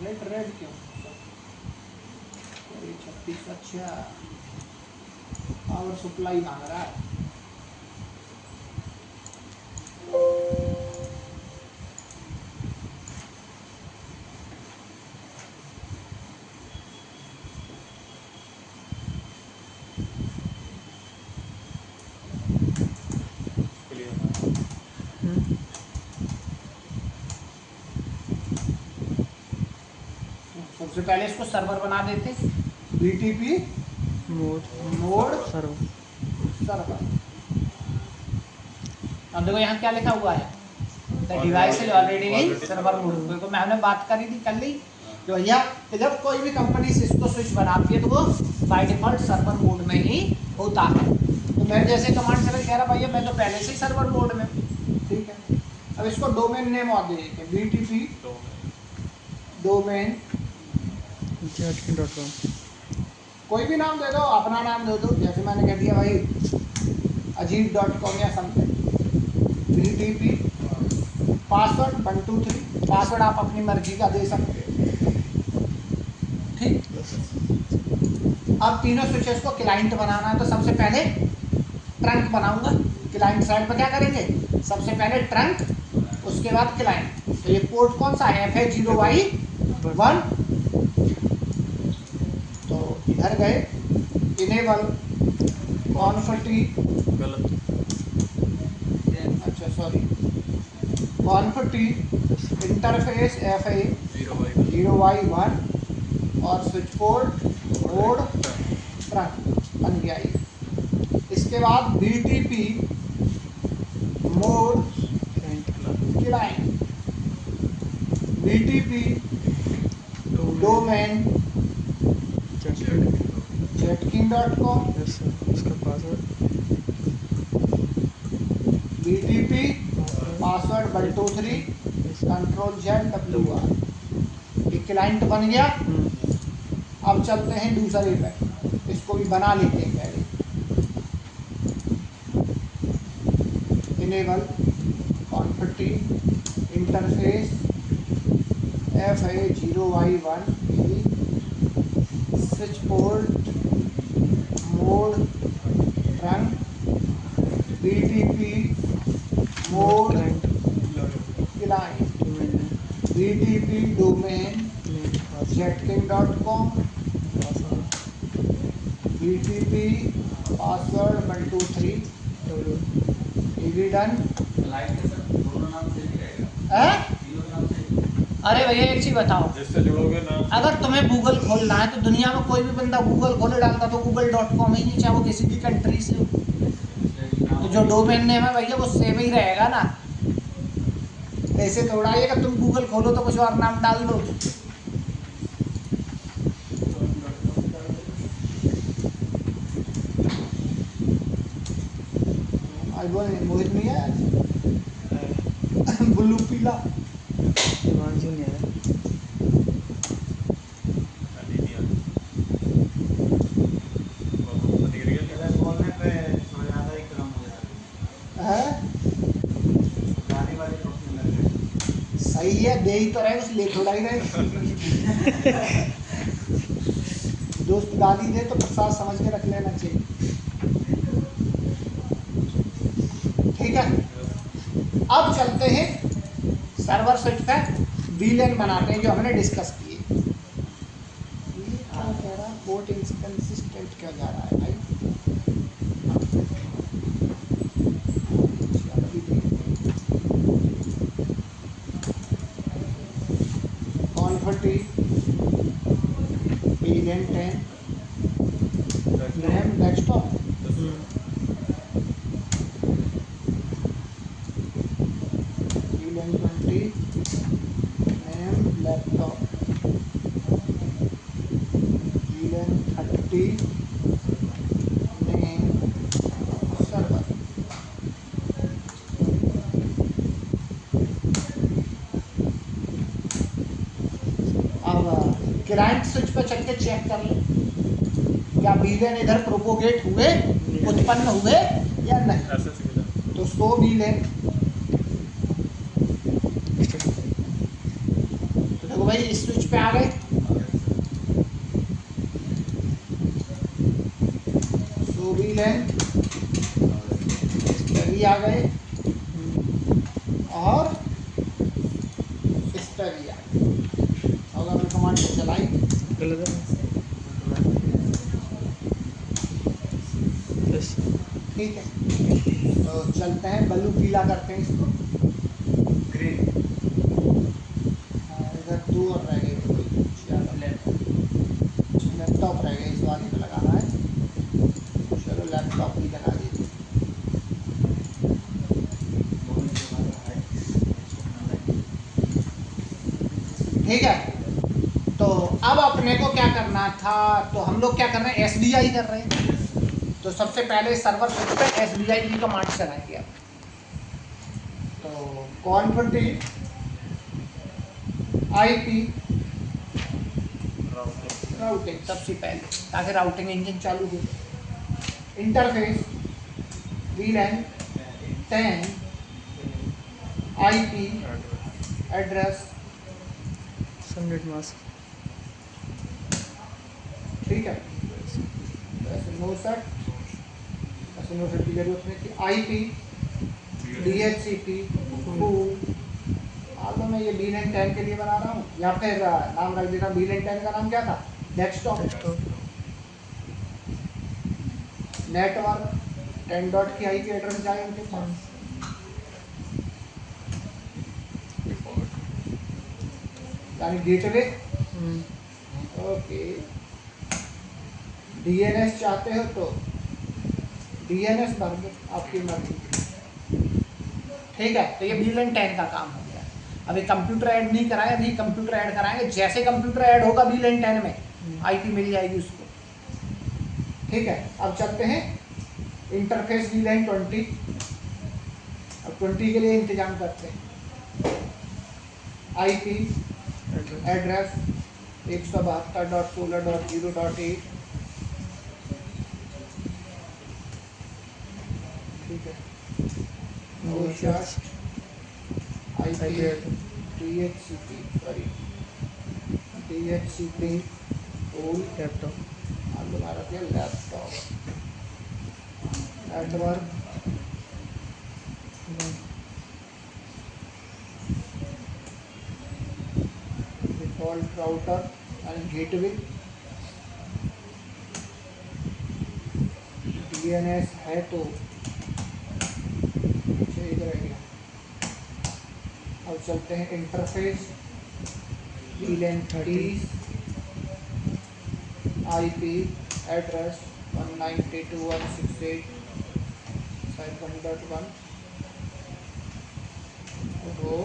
Red क्यों? 36। अच्छा, power supply मांग रहा है। सबसे पहले इसको सर्वर बना देते, BTP मोड सर्वर। अब देखो यहाँ क्या लिखा हुआ है, the device is already in server mode. देखो मैंने बात करी थी कल ही कि भैया जब कोई भी कंपनी सिस्को स्विच बनाती है तो वो बाय डिफॉल्ट सर्वर मोड में ही होता है। तो मैं जैसे कमांड चला कह रहा भैया मैं तो पहले से ही सर्वर मोड में, ठीक है। अब इसको डोमेन नेम और दे देते, BTP डोमेन jetkin.com, कोई भी नाम दे दो, अपना नाम दे दो, जैसे मैंने कह दिया भाई अजीत.com या समथिंग। BTP पासवर्ड 123, पासवर्ड आप अपनी मर्जी का दे सकते हो, ठीक। अब तीनों स्विचेस को क्लाइंट बनाना है तो सबसे पहले ट्रंक बनाऊंगा। क्लाइंट साइड पर क्या करेंगे, सबसे पहले ट्रंक, उसके बाद क्लाइंट। तो ये पोर्ट कौन सा है, FA0Y1। तो इधर गए, इनेबल कॉन्फिटी, अच्छा सॉरी, कॉन्फिटी इंटरफेस FA0Y1 और स्विच पोर्ट मोड ट्रंक बन गया ये। इसके बाद BTP mode client, BTP domain jetkin.com, उसका password BTP password 123 Ctrl+Z WR। ये क्लाइंट बन गया। अब चलते हैं दूसरे पे, इसको भी बना लेते हैं पहले। Enable conf t interface FA0Y1 switchport mode trunk, BTP mode client, BTP domain jetkin.com, BTP password 123 done. अरे भैया एक चीज बताओ, जिससे जुड़ोगे ना, अगर तुम्हें गूगल खोलना है तो दुनिया में कोई भी बंदा गूगल खोले डालता तो google.com ही नहीं, चाहे वो किसी भी कंट्री से हो। तो जो डोमेन नेम है भैया वो सेम ही रहेगा ना। ऐसे थोड़ा ही अगर तुम गूगल खोलो तो कुछ और नाम डाल दो। मोहित नहीं है ब्लू पीला हिमांशु नहीं है। सही है, दे ही तो रहे, उस ले थोड़ा ही रहे। दोस्त गाली दे तो प्रसाद समझ के रख लेना चाहिए, ठीक है। अब चलते हैं सर्वर स्विच पे, VLAN बनाते हैं जो हमने डिस्कस किए। ये क्या कह रहा है, पोर्ट इनकंसिस्टेंट क्या जा रहा है भाई। कॉन्फिटी VLAN 10 RAM desktop, VLAN 20 RAM laptop, VLAN 30 name server. अब क्लाइंट स्विच पर चल के चेक कर ले क्या VLAN इधर प्रोपोगेट हुए, उत्पन्न हुए या नहीं। तो सो VLAN, तो देखो भाई इस स्विच पे आ गए, सो VLAN इस पे भी आ गए और इस पे भी आ गए। और हमने कमांड को चलाई, गलत है। यस। ठीक है। तो चलते हैं, ब्लू पीला करते हैं इसको, ग्रीन इधर 2 और रह गए, लैपटॉप रह गए, इस वाले पे लगाना है। चलो लैपटॉप भी लगा दीजिए, ठीक है। तो अब अपने को क्या करना था, तो हम लोग क्या कर रहे हैं, SDI कर रहे हैं। तो सबसे पहले सर्वर स्विच पे SDI की कमांड चलाएंगे आप। तो कॉन्फिग IP राउटिंग सबसे पहले, ताकि राउटिंग इंजन चालू हो। Interface VLAN 10 IP address, subnet mask. ठीक है। ऐसे नो सेट, ऐसे नो सेट की जरूरत नहीं थी। IP DHCP पूल, तो मैं ये VLAN 10 के लिए बना रहा हूँ, या फिर नाम रख देता हूँ, VLAN 10 का नाम क्या था, डेस्कटॉप। नेटवर्क 10 डॉट की IP एड्रेस जाए उनके पास, यानी गेटवे। ओके, DNS चाहते हो तो DNS भर दो, आपकी मर्जी, ठीक है। तो ये VLAN 10 का काम हो गया। अभी कंप्यूटर ऐड नहीं कराया, अभी कंप्यूटर ऐड कराएंगे। जैसे कंप्यूटर ऐड होगा VLAN 10 में, IP मिल जाएगी उसको, ठीक है। अब चलते हैं इंटरफेस VLAN 20। अब 20 के लिए इंतजाम करते हैं। IP एड्रेस 172.16.0.8, ठीक है। IP DHCP, sorry DHCP pool, laptop. आप दोबारा दिया laptop, network default router and gateway, DNS है तो सही रहेगा। अब चलते हैं इंटरफेस VLAN 30 IP एड्रेस 192.168.1.1 रो,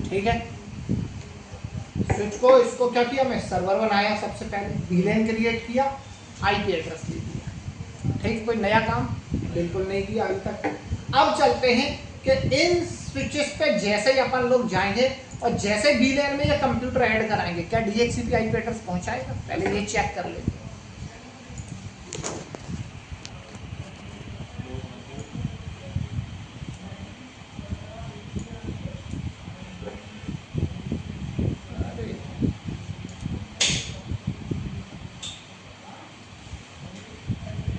ठीक है। स्विच को इसको क्या किया, मैं सर्वर बनाया सबसे पहले, VLAN क्रिएट किया, IP एड्रेस ले दिया, ठीक। कोई नया काम बिल्कुल नहीं किया अभी तक। अब चलते हैं कि इन स्विचेस पे जैसे ही अपन लोग जाएंगे और जैसे VLAN में ये कंप्यूटर ऐड कराएंगे, क्या DHCP IP एड्रेस पहुंचाएगा, पहले ये चेक कर लेते हैं।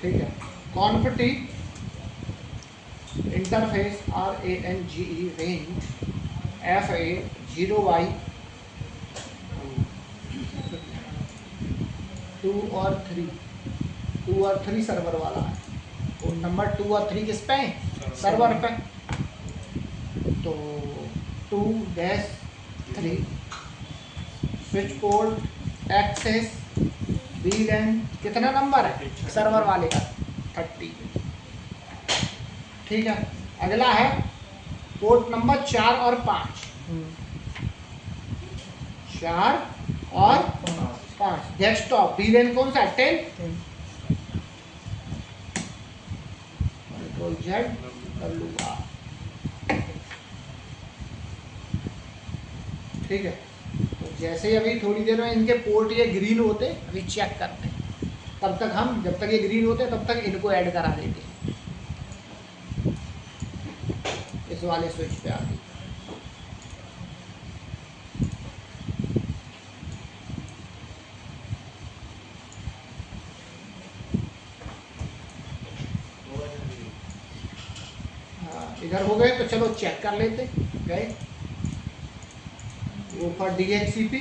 ठीक है। Config interface RANGE range FA 0Y 2 और 3, 2 और 3 सर्वर वाला है, पोर्ट नंबर 2 और 3 किस पे है, सर्वर पे। तो 2-3 स्विच पोर्ट, एक्सेस, VLAN, कितना नंबर है सर्वर वाले का 30। ठीक है, अगला है पोर्ट नंबर 4 और 5। 4 और 5 डेस्कटॉप VLAN कौन सा है 10। Control ZWR। ठीक है, तो जैसे ही अभी थोड़ी देर में इनके पोर्ट ये ग्रीन होते अभी चेक करते हैं, तब तक हम जब तक ये ग्रीन होते तब तक इनको ऐड करा देते हैं इस वाले स्विच पे आके। हाँ इधर हो गए, तो चलो चेक कर लेते गए। वो फॉर DHCP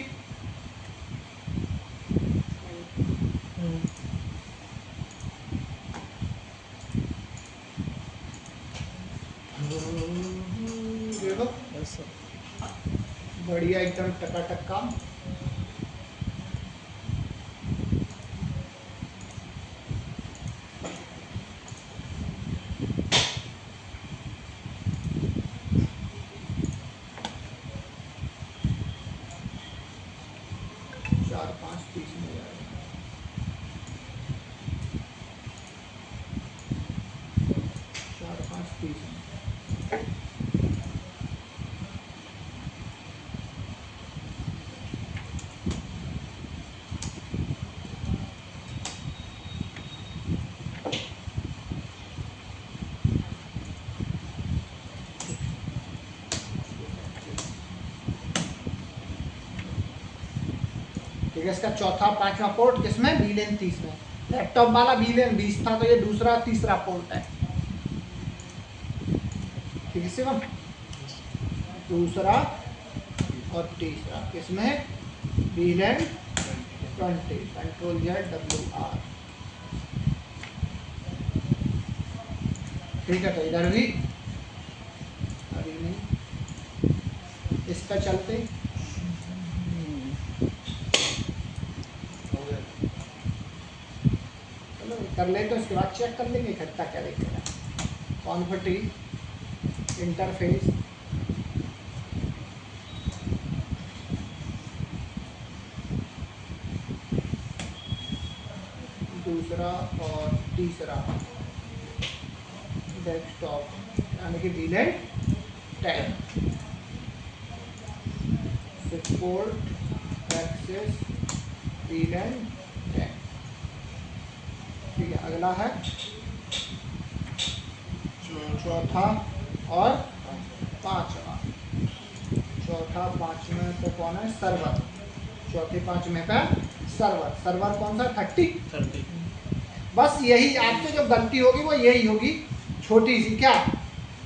देखो बढ़िया एकदम टकाटक काम। चार पाँच पीस में जाएगा। 4-5 पीस में। ठीक है, इसका चौथा पांचवा पोर्ट किसमें VLAN 30 में। लैपटॉप वाला VLAN 20 था, तो ये दूसरा तीसरा पोर्ट है। ठीक है शिवम, दूसरा और तीसरा किसमें VLAN 20। Control ZWR। ठीक है, तो इधर भी अभी नहीं, इस पर चलते चलो कर ले, तो इसके बाद चेक कर लेंगे इकट्ठा क्या देखेगा। कॉन्फिग इंटरफेस, दूसरा और तीसरा डेस्कटॉप यानी कि VLAN 10, switch port, access, VLAN 10। ठीक है, अगला है चौथा और पांचवा। चौथा पांचवें पे कौन है सर्वर। चौथे पांचवें पे सर्वर। सर्वर कौन सा 30। बस यही आपसे जो गलती होगी वो यही होगी, छोटी सी, क्या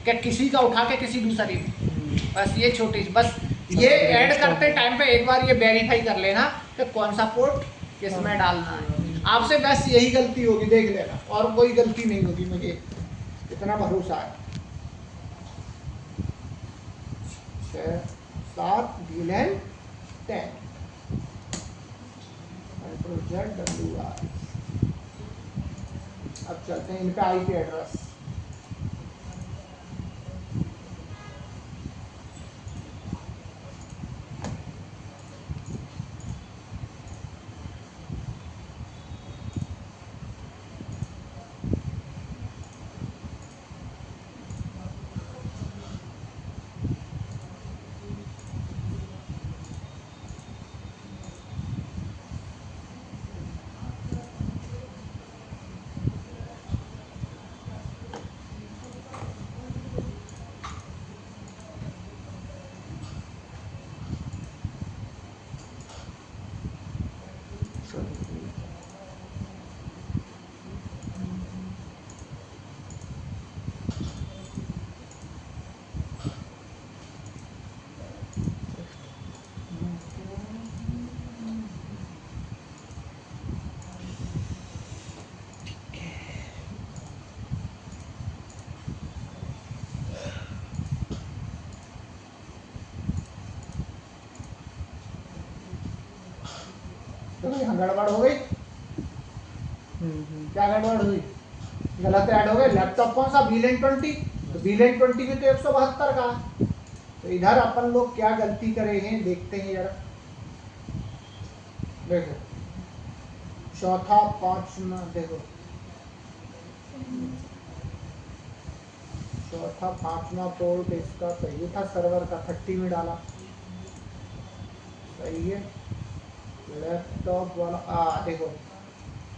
कि किसी का उठा के किसी दूसरे में, बस ये छोटी सी, बस ये ऐड करते टाइम पे एक बार ये वेरीफाई कर लेना कि कौन सा पोर्ट किसमें डालना है। आपसे बस यही गलती होगी, देख लेना, और कोई गलती नहीं होगी, मुझे इतना भरोसा है। 6-7 VLAN 10। Control ZWR। अब चलते हैं इनका IP एड्रेस। तो यहाँ गड़बड़ हो गई। क्या गड़बड़ हुई? गलत ऐड हो गए। लैपटॉप कौन सा? V920। तो V920 भी तो 172 का है। तो इधर अपन लोग क्या गलती करे हैं देखते हैं जरा। देखो चौथा पांचवा, देखो चौथा पांचवा पोर्ट इसका सही था, सर्वर का 30 में डाला, सही है। लैपटॉप वाला देखो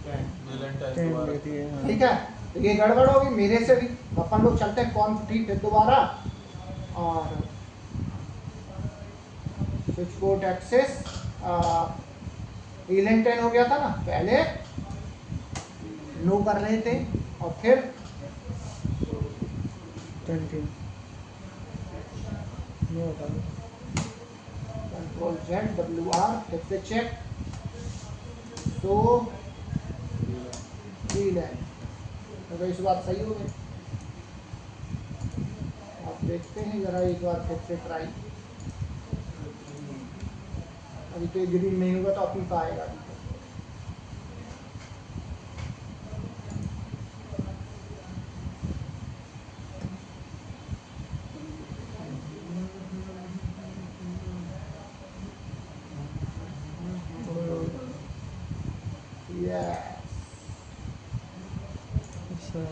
10 दे दिए हाँ। ठीक है। तो ये गड़बड़ होगी मेरे से भी। तो अपन लोग चलते हैं कॉन्फ ठीक है दोबारा, और स्विच पोर्ट एक्सेस VLAN 10 हो गया था ना, पहले नो कर रहे थे और फिर 20 नो होता है। Ctrl+Z WR फिर से चेक, तो VLAN तो इस बात सही हो गई। आप देखते हैं जरा एक बार फिर से ट्राई। अभी तो ग्रीन नहीं होगा तो अपनी पाएगा अभी तो। यस अच्छा।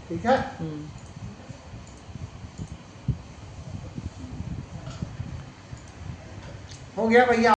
ठीक है, हो गया भैया।